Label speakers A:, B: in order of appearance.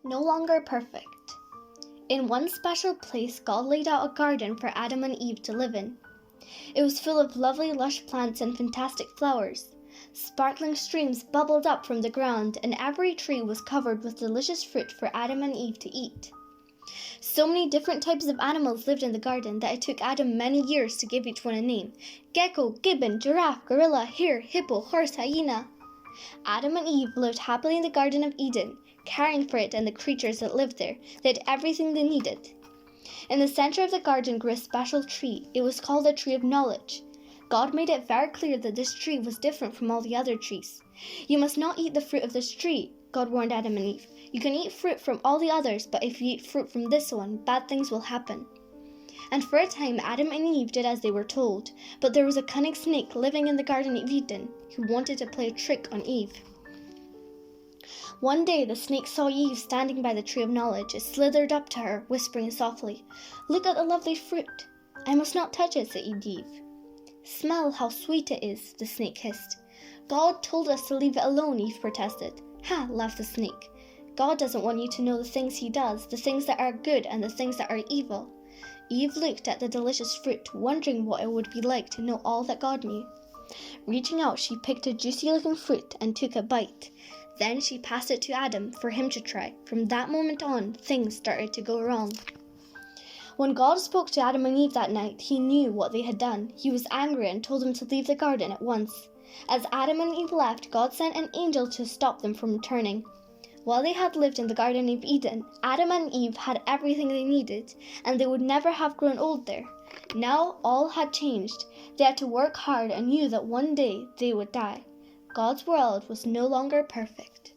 A: No longer perfect. In one special place, God laid out a garden for Adam and Eve to live in. It was full of lovely, lush plants and fantastic flowers. Sparkling streams bubbled up from the ground, and every tree was covered with delicious fruit for Adam and Eve to eat. So many different types of animals lived in the garden that it took Adam many years to give each one a name. Gecko, gibbon, giraffe, gorilla, hare, hippo, horse, hyena. Adam and Eve lived happily in the Garden of Eden, caring for it and the creatures that lived there. They had everything they needed. In the center of the garden grew a special tree. It was called the tree of knowledge. God made it very clear that this tree was different from all the other trees. You must not eat the fruit of this tree, God warned Adam and Eve. You can eat fruit from all the others, but if you eat fruit from this one, bad things will happen. And for a time, Adam and Eve did as they were told, but there was a cunning snake living in the Garden of Eden who wanted to play a trick on Eve. One day, the snake saw Eve standing by the tree of knowledge. It slithered up to her, whispering softly, "Look at the lovely fruit." "I must not touch it," said Eve. "Smell how sweet it is," the snake hissed. "God told us to leave it alone," Eve protested. "Ha," laughed the snake. "God doesn't want you to know the things he does, the things that are good and the things that are evil." Eve looked at the delicious fruit, wondering what it would be like to know all that God knew. Reaching out, she picked a juicy-looking fruit and took a bite. Then she passed it to Adam for him to try. From that moment on, things started to go wrong. When God spoke to Adam and Eve that night, he knew what they had done. He was angry and told them to leave the garden at once. As Adam and Eve left, God sent an angel to stop them from returning. While they had lived in the Garden of Eden, Adam and Eve had everything they needed, and they would never have grown old there. Now all had changed. They had to work hard and knew that one day they would die. God's world was no longer perfect.